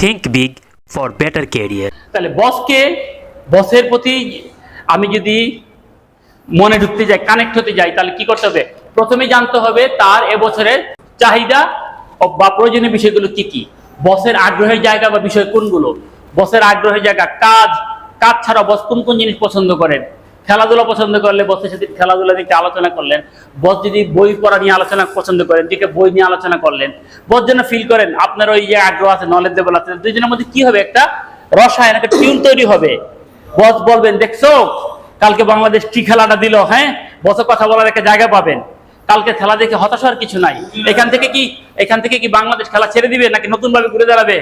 Think big for better career. তাহলে বসের প্রতি আমি যদি মনে ঢুকতে যাই, কানেক্ট হতে যাই, তাহলে কি করতে হবে? প্রথমে জানতে হবে তার এবছরের চাহিদা বা প্রয়োজনীয় বিষয়গুলো কি কি, বসের আগ্রহের জায়গা বা বিষয় কোনগুলো, বসের আগ্রহের জায়গা কাজ ছাড়া বস কোন কোন জিনিস পছন্দ করেন। খেলাধুলা পছন্দ করলে বসের সাথে খেলাধুলা দিকে আলোচনা করলেন। বস যদি বই পড়া নিয়ে আলোচনা পছন্দ করেন, দিকে বই নিয়ে আলোচনা করলেন। বস যেন ফিল করেন আপনার ওই যে আগ্রহ আছে, নলেজ লেভেল আছে, দুইজনের মধ্যে কি হবে? একটা রসায়ন, একটা টিউন তৈরি হবে। বস বলবেন, দেখছো কালকে বাংলাদেশ কি খেলাটা দিল, হ্যাঁ, বসে কথা বলার একটা জায়গা পাবেন। কালকে খেলা দেখে হতাশ হওয়ার কিছু নাই। এখান থেকে কি বাংলাদেশ খেলা ছেড়ে দিবে নাকি নতুন ভাবে ঘুরে দাঁড়াবে?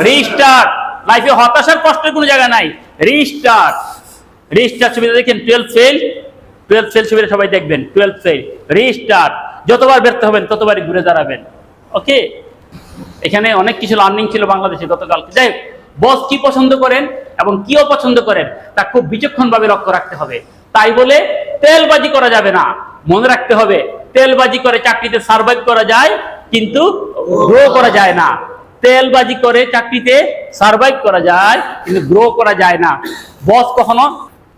রিস্টার্ট। লাইফে হতাশার কষ্টের কোনো জায়গা নাই। রিস্টার্ট সুবিধা দেখেন, 12 ফেল সুবিধা সবাই দেখবেন। 12 ফেল, রিস্টার্ট। যতবার ব্যর্থ হবেন ততবারই ঘুরে দাঁড়াবেন। ওকে, এখানে অনেক কিছু লার্নিং ছিল বাংলাদেশে গতকাল। যাই হোক, বস কি পছন্দ করেন এবং কি অপছন্দ করেন তা খুব বিচক্ষণ ভাবে লক্ষ্য রাখতে হবে। তাই বলে তেলবাজি করা যাবে না। মনে রাখতে হবে, তেলবাজি করে চাকরিতে সার্ভাইভ করা যায় কিন্তু গ্রো করা যায় না। তেলবাজি করে চাকরিতে সার্ভাইভ করা যায় কিন্তু গ্রো করা যায় না।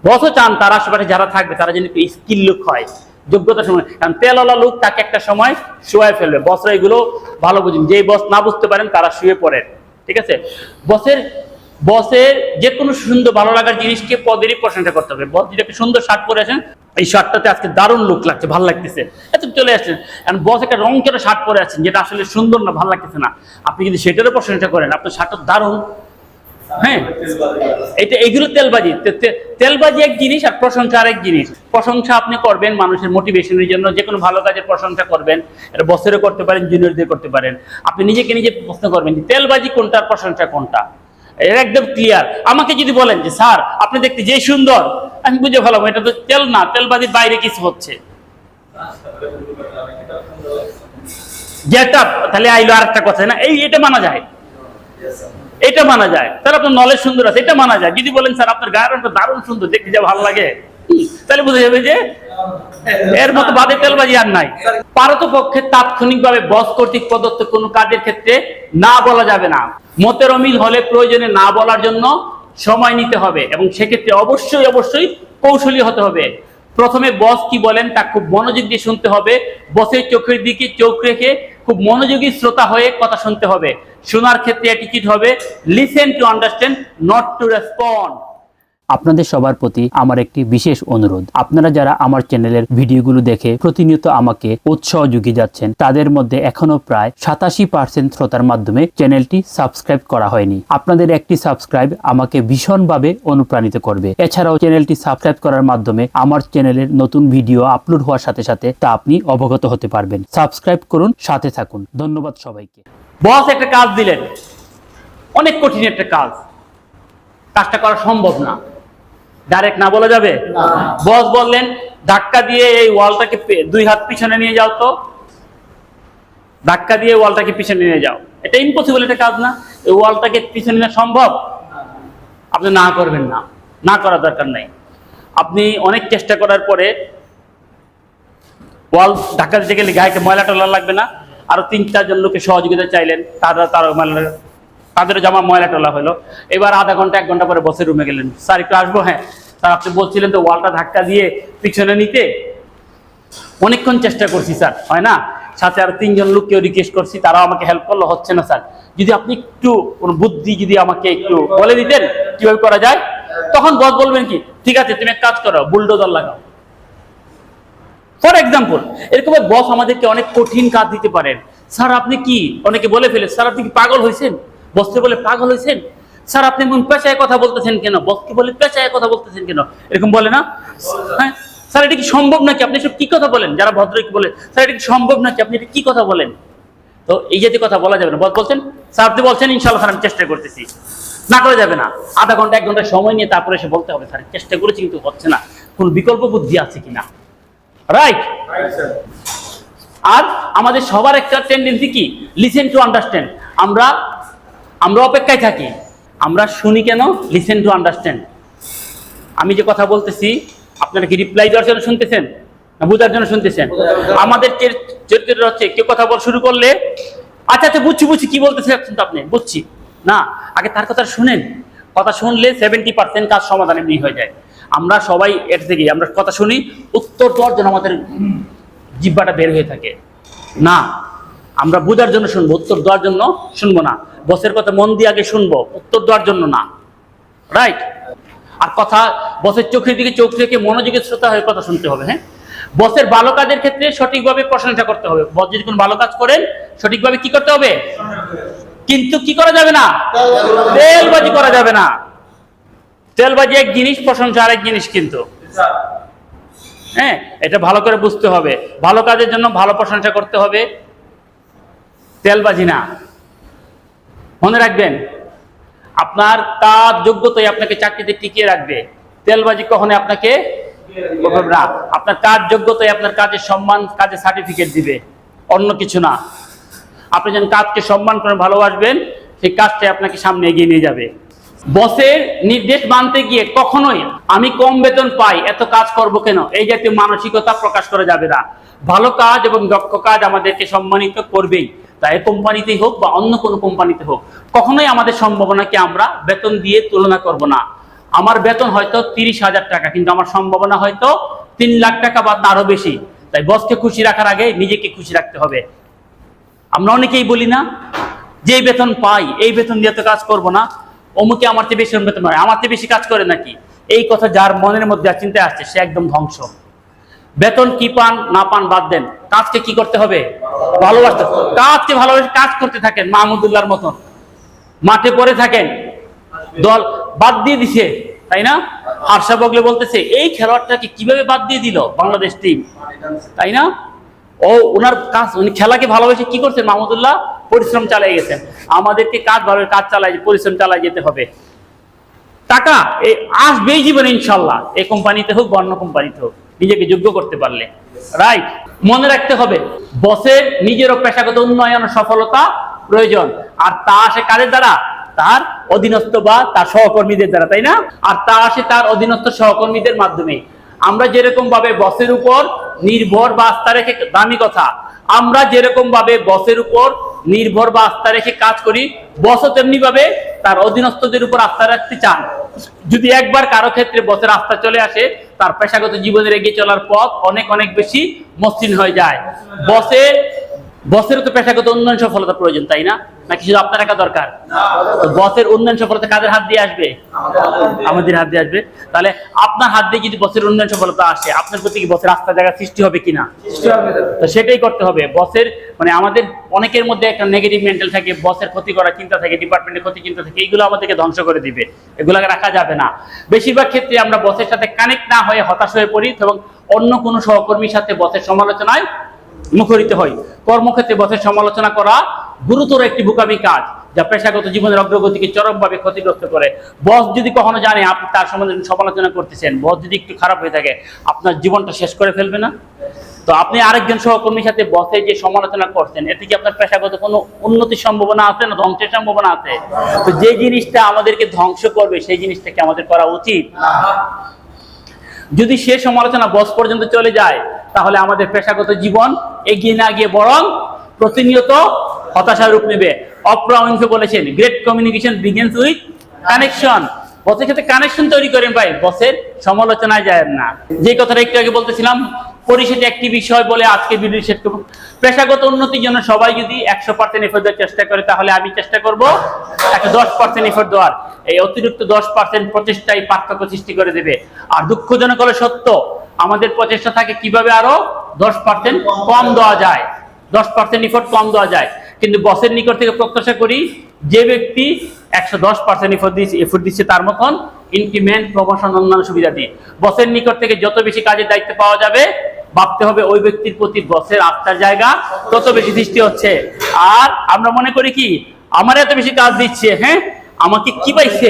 বসও চান তার আশেপাশে যারা থাকবে তারা যেন একটু স্কিল লোক হয়, যোগ্যতা সময়। কারণ তেলওয়ালা লোক তাকে একটা সময় শুয়ে ফেলবে। বসরা এগুলো ভালো বুঝেন। যেই বস না বুঝতে পারেন তারা শুয়ে পড়েন। ঠিক আছে, বসের যে কোনো সুন্দর ভালো লাগার জিনিসকে পদেরই প্রশংসা করতে হবে। বস যদি একটা সুন্দর শার্ট পরে আসেন, এই শার্টটাতে আজকে দারুণ লুক লাগছে, ভালো লাগতেছে, এত চলে আসছেন। কারণ বস একটা রং চড়া শার্ট পরে আছেন যেটা আসলে সুন্দর না, ভালো লাগতেছে না, আপনি যদি সেটারও প্রশংসা করেন আপনার শার্টটা দারুণ। হ্যাঁ, এগুলো তেলবাজি এক জিনিস আর প্রশংসা আরেক জিনিস। প্রশংসা আপনি করবেন মানুষের মোটিভেশনের জন্য, যে কোনো ভালো কাজের প্রশংসা করবেন। এটা বসেরও করতে পারেন, জুনিয়রদের করতে পারেন। আপনি নিজেকে নিজে প্রশ্ন করবেন তেলবাজি কোনটা আর প্রশংসা কোনটা, এটা একদম ক্লিয়ার। আমাকে যদি বলেন যে স্যার আপনি দেখতে যে সুন্দর, আমি বুঝে ফেলাম এটা তো তেল না, তেলবাজির বাইরে কিছু হচ্ছে। যেটা তাহলে আইলো আরেকটা কথা না, এটা মানা যায়, এটা মানা যায়। তাহলে আপনার নলেজ সুন্দর আছে, এটা মানা যায়। যদি বলেন স্যার আপনার গায়ের রংটা দারুণ সুন্দর, দেখতে যা ভালো লাগে, তাহলে বুঝে যাবে যে এর মতো বাদে তেলবাজি আর নাই। পারতপক্ষে তাৎক্ষণিকভাবে বস কর্তৃক প্রদত্ত কোনো কাজের ক্ষেত্রে না বলা যাবে না। মতের অমিল হলে প্রয়োজনে না বলার জন্য সময় নিতে হবে এবং সেক্ষেত্রে অবশ্যই কৌশলী হতে হবে। প্রথমে বস কি বলেন তা খুব মনোযোগ দিয়ে শুনতে হবে। বসের চোখের দিকে চোখ রেখে খুব মনোযোগী শ্রোতা হয়ে কথা শুনতে হবে। শোনার ক্ষেত্রে অ্যাটিটিউড হবে listen to understand, not to respond. আপনাদের সবার প্রতি আমার একটি বিশেষ অনুরোধ, আপনারা যারা আমার চ্যানেলের ভিডিওগুলো দেখে প্রতিনিয়ত আমাকে উৎসাহ জুগিয়ে যাচ্ছেন, তাদের মধ্যে এখনো প্রায় 87% শ্রোতার মাধ্যমে চ্যানেলটি সাবস্ক্রাইব করা হয়নি। আপনাদের একটি সাবস্ক্রাইব আমাকে ভীষণভাবে অনুপ্রাণিত করবে। এছাড়াও চ্যানেলটি সাবস্ক্রাইব করার মাধ্যমে আমার চ্যানেলের নতুন ভিডিও আপলোড হওয়ার সাথে সাথে তা আপনি অবগত হতে পারবেন। সাবস্ক্রাইব করুন, সাথে থাকুন। ধন্যবাদ সবাইকে। বস একটা কাজ দিলেন, অনেক কঠিন একটা কাজ, কাজটা করা সম্ভব না, ডাইরেক্ট না বলা যাবে। বস বললেন ধাক্কা দিয়ে এই ওয়ালটাকে 2 হাত পিছনে নিয়ে যাও, তো ধাক্কা দিয়ে ওয়ালটাকে পিছনে নিয়ে যাও। এটা ইম্পসিবল একটা কাজ না। এই ওয়ালটাকে পিছনে নেওয়া সম্ভব? আপনি না করবেন না, না করার দরকার নাই। আপনি অনেক চেষ্টা করার পরে ওয়াল ধাক্কা দিতে গেলে গায়ে ময়লা টলা লাগবে না। আরো 3-4 জন লোকে সহযোগিতা চাইলেন, তাদের জামা ময়লা টলা হলো। এবার আধা ঘন্টা 1 ঘন্টা পরে বসের রুমে গেলেন, স্যার একটু আসবো? হ্যাঁ স্যার, আপনি বলছিলেন তো ওয়ালটা ধাক্কা দিয়ে পিছনে নিতে, অনেকক্ষণ চেষ্টা করছি স্যার, হয় না। সাথে আর 3 জন লোককেও রিকোয়েস্ট করছি, তারাও আমাকে হেল্প করলো, হচ্ছে না স্যার। যদি আপনি একটু কোন বুদ্ধি যদি আমাকে একটু বলে দিতেন কিভাবে করা যায়। তখন বস বলবেন কি, ঠিক আছে তুমি এক কাজ করো, বুলডোজার লাগাও। ফর এক্সাম্পল, এরকম বস আমাদেরকে অনেক কঠিন কাজ দিতে পারেন। স্যার আপনি কি, অনেকে বলে ফেলে, স্যার আপনি কি পাগল হয়েছেন? বসকে বলে পাগল হয়েছেন? স্যার আপনি এমন পেঁচায় কথা বলতেছেন কেন? বসকে বলে পেঁচায় কথা বলতেছেন কেন? এরকম বলে না? হ্যাঁ স্যার এটা কি সম্ভব নাকি? আপনি সব কি কথা বলেন? যারা ভদ্রকে বলে স্যার এটা কি সম্ভব নাকি, আপনি এটা কি কথা বলেন? তো এই জাতীয় কথা বলা যাবে না। বস বলছেন স্যার, আপনি বলছেন ইনশাআল্লাহ স্যার আমি চেষ্টা করতেছি, না করা যাবে না। আধা ঘন্টা 1 ঘন্টা সময় নিয়ে তারপরে এসে বলতে হবে স্যার চেষ্টা করেছি কিন্তু হচ্ছে না, কোন বিকল্প বুদ্ধি আছে কিনা। রাইট। আর আমাদের সবার একটা টেন্ডেন্সি কি, লিসেন টু আন্ডারস্ট্যান্ড। আমরা অপেক্ষায় থাকি, আমরা শুনি কেন? Listen to understand. আমি যে কথা বলতেছি আপনারা কি রিপ্লাই দেওয়ার জন্য শুনতেছেন না বোঝার জন্য শুনতেছেন? আমাদের চরিত্র হচ্ছে কেউ কথা বল শুরু করলে আচ্ছা বুঝছি কি বলতেছেন আপনি, বুঝছি, না, আগে তার কথা শুনেন। কথা শুনলে 70% কাজ সমাধান এমনি হয়ে যায়। আমরা সবাই এর থেকে আমরা কথা শুনি, উত্তর দেওয়ার জন্য আমাদের জিহ্বাটা বের হয়ে থাকে। না, আমরা বোঝার জন্য শুনবো, উত্তর দেওয়ার জন্য শুনবো না। বসের কথা মন দিয়ে আগে শুনবো, উত্তর দেওয়ার জন্য না। রাইট? আর কথা বসের চোখের দিকে চোখ রেখে মনোযোগের শ্রোতা হয়ে কথা শুনতে হবে। হ্যাঁ, বসের ভালো কাজের ক্ষেত্রে সঠিকভাবে প্রশংসা করতে হবে। বস যদি কোনো ভালো কাজ করেন সঠিকভাবে কি করতে হবে, কিন্তু কি করা যাবে না, তেলবাজি করা যাবে না। তেলবাজি এক জিনিস, প্রশংসা আরেক জিনিস কিন্তু। হ্যাঁ, এটা ভালো করে বুঝতে হবে। ভালো কাজের জন্য ভালো প্রশংসা করতে হবে, তেলবাজি না। মনে রাখবেন, আপনার কাজ যোগ্যতাই আপনাকে চাকরিতে টিকিয়ে রাখবে। তেলবাজি কখনো আপনাকে না। আপনার কাজ যোগ্যতাই আপনার কাজের সম্মান, কাজের সার্টিফিকেট দিবে, অন্য কিছু না। আপনি যখন কাজকে সম্মান করে ভালোবাসবেন, সেই কাজটাই আপনাকে সামনে এগিয়ে নিয়ে যাবে। বসের নির্দেশ মানতে গিয়ে কখনোই আমি কম বেতন পাই, এত কাজ করব কেন, এই জাতীয় মানসিকতা প্রকাশ করা যাবে না। ভালো কাজ এবং দক্ষ কাজ আমাদেরকে সম্মানিত করবেই, তাই কোম্পানিতেই হোক বা অন্য কোনো কোম্পানিতে হোক। কখনোই আমাদের সম্ভাবনাকে আমরা বেতন দিয়ে তুলনা করব না। আমার বেতন হয়তো 30,000 টাকা, কিন্তু আমার সম্ভাবনা হয়তো 3 লাখ টাকা বা তারও বেশি। তাই বসকে খুশি রাখার আগে নিজেকে খুশি রাখতে হবে। আমরা অনেকেই বলি না, যে বেতন পাই এই বেতন দিয়ে তো কাজ করব না, অমুকে আমার চেয়ে বেশি বেতন পায়, আমার চেয়ে বেশি কাজ করে নাকি। এই কথা যার মনের মধ্যে চিন্তায় আসছে, সে একদম ধ্বংস। বেতন কি পান না পান বাদ দেন, কাজকে কি করতে হবে, ভালোবাসতে। কাজকে ভালোবাসে কাজ করতে থাকেন, মাহমুদুল্লাহর মতন মাঠে পড়ে থাকেন, দল বাদ দিয়ে দিছে, তাই না? আরশা বগলে বলতেছে এই খেলোয়াড়টাকে কিভাবে বাদ দিয়ে দিল বাংলাদেশ টিম, তাই না? ও ওনার কাজ, উনি খেলাকে ভালোবেসে কি করছেন, মাহমুদুল্লাহ পরিশ্রম চালিয়ে গেছেন। আমাদেরকে কাজ ভালো কাজ চালাই, পরিশ্রম চালাই যেতে হবে। টাকা আসবেই জীবনে ইনশাল্লাহ, এই কোম্পানিতে হোক বা অন্য কোম্পানিতে হোক, নিজেকে যোগ্য করতে পারলে। রাইট? মনে রাখতে হবে, বসের নিজেরও পেশাগত উন্নয়ন ও সফলতা প্রয়োজন। আর তা আসে কাদের দ্বারা, তার অধীনস্থ বা তার সহকর্মীদের দ্বারা, তাই না? আর তা আসে তার অধীনস্থ সহকর্মীদের মাধ্যমে। আমরা যেরকম ভাবে বসের উপর নির্ভর বা আস্থা রেখে, দামি কথা, আমরা যেরকম ভাবে বসের উপর নির্ভর বা আস্থা রেখে কাজ করি, বসও তেমনি ভাবে তার অধীনস্থদের উপর আস্থা রাখতে চান। যদি একবার কারো ক্ষেত্রে বসের আস্থা চলে আসে, তার পেশাগত জীবনের এগিয়ে চলার পথ অনেক অনেক বেশি মসৃণ হয়ে যায়। বসের তো পেশাগত উন্নয়ন সফলতা প্রয়োজন, তাই না? নাকি শুধু আপনার একা দরকার? বসের উন্নয়ন সফলতা কাদের হাত দিয়ে আসবে? আমাদের হাত দিয়ে আসবে। তাহলে আপনার হাত দিয়ে যদি বসের উন্নয়ন সফলতা আসে, আপনার প্রতি কি বসের আস্থা জায়গা সৃষ্টি হবে কিনা? তো সেটাই করতে হবে। বসের আমাদের অনেকের মধ্যে একটা নেগেটিভ মেন্টাল থাকে, বসের ক্ষতি করার চিন্তা থাকে, ডিপার্টমেন্টের ক্ষতি চিন্তা থাকে, এইগুলো আমাদেরকে ধ্বংস করে দিবে। এগুলোকে রাখা যাবে না। বেশিরভাগ ক্ষেত্রে আমরা বসের সাথে কানেক্ট না হয়ে হতাশ হয়ে পড়ি এবং অন্য কোনো সহকর্মীর সাথে বসের সমালোচনায় মুখরিত হয়। কর্মক্ষেত্রে বসের সমালোচনা করা গুরুতর একটি বোকামি কাজ, যা পেশাগত জীবনের অগ্রগতিকে চরমভাবে ক্ষতিগ্রস্ত করে। বস যদি কখনো জানে আপনি তার সম্বন্ধে সমালোচনা করতেছেন, বস যদি একটু খারাপ হয়ে থাকে, আপনার জীবনটা শেষ করে ফেলবে না? তো আপনি আরেকজন সহকর্মীর সাথে বসে যে সমালোচনা করছেন, এতে কি আপনার পেশাগত কোনো উন্নতির সম্ভাবনা আছে না ধ্বংসের সম্ভাবনা আছে? তো যে জিনিসটা আমাদেরকে ধ্বংস করবে সেই জিনিসটাকে আমাদের করা উচিত। যদি সে সমালোচনা বস পর্যন্ত চলে যায়, তাহলে আমাদের পেশাগত জীবন এগিয়ে না গিয়ে বরং প্রতিনিয়ত হতাশার রূপ নেবে। অপ্রা উইনফ্রে বলেছেন, great communication begins with connection. বসের সাথে কানেকশন তৈরি করেন ভাই, বসের সমালোচনায় যায় না। যে কথাটা একটু আগে বলতেছিলাম, পরিশেষে একটি বিষয় বলে আজকে ভিডিও শেষ করব। পেশাগত উন্নতির জন্য সবাই যদি 100% এফোর্ট দেওয়ার চেষ্টা করে, তাহলে আমি চেষ্টা করব 10% এফোর্ট দেওয়ার। এই অতিরিক্ত 10% প্রচেষ্টাই পার্থক্য সৃষ্টি করে দেবে। আর দুঃখজনক হলো সত্য, আমাদের প্রচেষ্টা থাকে কিভাবে আরো 10% কম দেওয়া যায়, 10% এফোর্ট কম দেওয়া যায়। কিন্তু বসের নিকট থেকে প্রত্যাশা করি যে ব্যক্তি 110% এফোর্ট দিচ্ছে তার মতন ইনক্রিমেন্ট, প্রমোশন, অন্যান্য সুবিধা দিয়ে বসের নিকট থেকে যত বেশি কাজের দায়িত্ব পাওয়া যাবে, ভাবতে হবে ওই ব্যক্তির প্রতি বসের আস্থার জায়গা তত বেশি সৃষ্টি হচ্ছে। আর আমরা মনে করি কি, আমার এত বেশি কাজ দিচ্ছে, হ্যাঁ আমাকে কি পাইছে,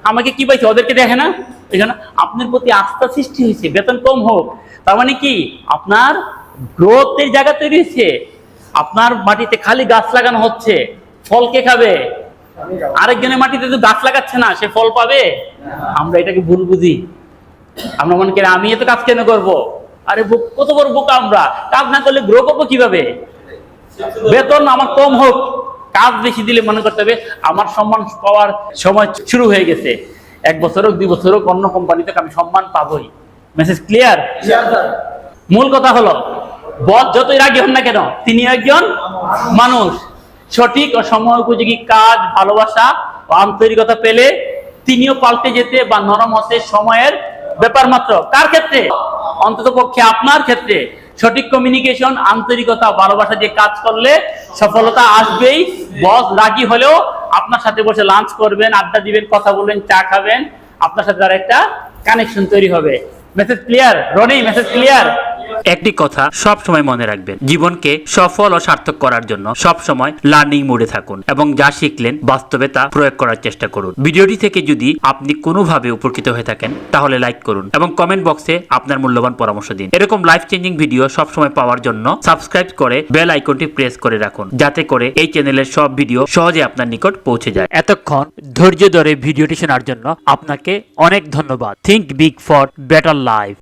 আমাকে কি পাইছে, ওদেরকে দেখে না, এখানে আপনার প্রতি আস্থা সৃষ্টি হয়েছে, বেতন কম হোক, তার মানে কি আপনার গ্রোথের জায়গা তৈরি হয়েছে। আপনার মাটিতে খালি গাছ লাগানো হচ্ছে, ফল কে খাবে? আরেকজনের মাটিতে তো গাছ লাগাচ্ছে না, সে ফল পাবে? আমরা এটাকে ভুল বুঝি। আমরা মনে করি আমি এত কাজ কেন করবো? আরে কত বড় বোকা আমরা, কাজ না করলে গ্রো করবো কিভাবে? বেতন আমার কম হোক, কাজ বেশি দিলে মনে করতে হবে আমার সম্মান পাওয়ার সময় শুরু হয়ে গেছে। 1 বছর হোক 2 বছর হোক অন্য কোম্পানি থেকে আমি সম্মান পাবোই। Message clear? মূল কথা হলো বস যতই রাগী হন না কেন তিনি একজন মানুষ। সঠিক ও সময় উপযোগী কাজ, ভালোবাসা ও আন্তরিকতা পেলে তিনিও পাল্টে যেতে বা নরম হতে সময়ের ব্যাপার মাত্র। কার ক্ষেত্রে? অন্তত পক্ষে আপনার ক্ষেত্রে। সঠিক কমিউনিকেশন, আন্তরিকতা, ভালোবাসা দিয়ে কাজ করলে সফলতা আসবেই। বস রাগী হলেও আপনার সাথে বসে লাঞ্চ করবেন, আড্ডা দিবেন, কথা বলবেন, চা খাবেন, আপনার সাথে তার একটা কানেকশন তৈরি হবে। Message clear? Rony, message clear? একটি কথা সব সময় মনে রাখবেন, জীবনকে সফল ও সার্থক করার জন্য সব সময় লার্নিং মোডে থাকুন এবং যা শিখলেন বাস্তবে তা প্রয়োগ করার চেষ্টা করুন। ভিডিওটি থেকে যদি আপনি কোনোভাবে উপকৃত হয়ে থাকেন তাহলে লাইক করুন এবং কমেন্ট বক্সে আপনার মূল্যবান পরামর্শ দিন। এরকম লাইফ চেঞ্জিং ভিডিও সব সময় পাওয়ার জন্য সাবস্ক্রাইব করে বেল আইকনটি প্রেস করে রাখুন, যাতে করে এই চ্যানেলের সব ভিডিও সহজে আপনার নিকট পৌঁছে যায়। এতক্ষণ ধৈর্য ধরে ভিডিওটি শোনার জন্য আপনাকে অনেক ধন্যবাদ। Think big for better life.